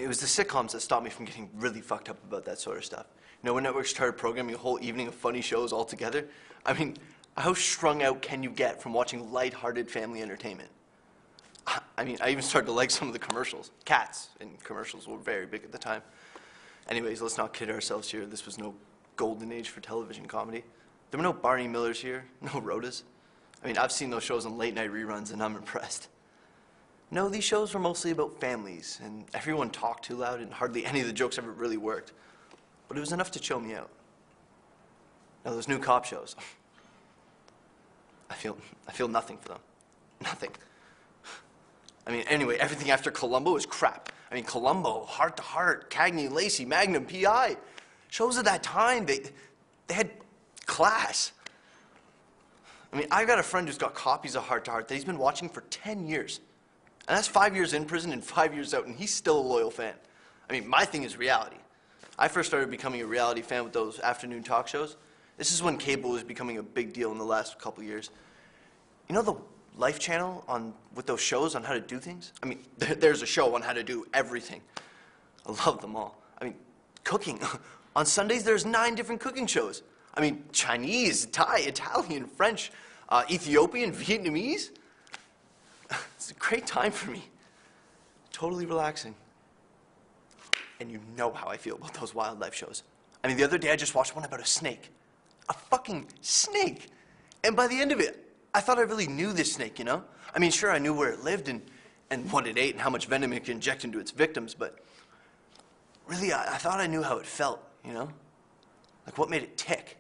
It was the sitcoms that stopped me from getting really fucked up about that sort of stuff. You know, when networks started programming a whole evening of funny shows all together, I mean, how strung out can you get from watching lighthearted family entertainment? I mean, I even started to like some of the commercials. Cats and commercials were very big at the time. Anyways, let's not kid ourselves here. This was no golden age for television comedy. There were no Barney Millers here, no Rhodas. I mean, I've seen those shows on late night reruns and I'm impressed. No, these shows were mostly about families and everyone talked too loud and hardly any of the jokes ever really worked. But it was enough to chill me out. Now those new cop shows, I feel nothing for them. Nothing. I mean, anyway, everything after Columbo is crap. I mean, Columbo, Heart to Heart, Cagney and Lacey, Magnum, P.I. Shows at that time, they had class. I mean, I've got a friend who's got copies of Heart to Heart that he's been watching for 10 years. And that's 5 years in prison and 5 years out, and he's still a loyal fan. I mean, my thing is reality. I first started becoming a reality fan with those afternoon talk shows. This is when cable was becoming a big deal in the last couple years. You know the Life Channel with those shows on how to do things? I mean, there's a show on how to do everything. I love them all. I mean, cooking. On Sundays, there's 9 different cooking shows. I mean, Chinese, Thai, Italian, French, Ethiopian, Vietnamese. It's a great time for me. Totally relaxing. And you know how I feel about those wildlife shows. I mean, the other day I just watched one about a snake. A fucking snake. And by the end of it, I thought I really knew this snake, you know? I mean, sure, I knew where it lived and what it ate and how much venom it could inject into its victims, but really, I thought I knew how it felt, you know? Like what made it tick.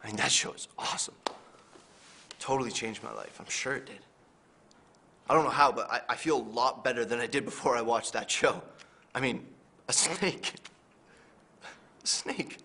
I mean, that show is awesome. Totally changed my life. I'm sure it did. I don't know how, but I feel a lot better than I did before I watched that show. I mean, a snake. A snake.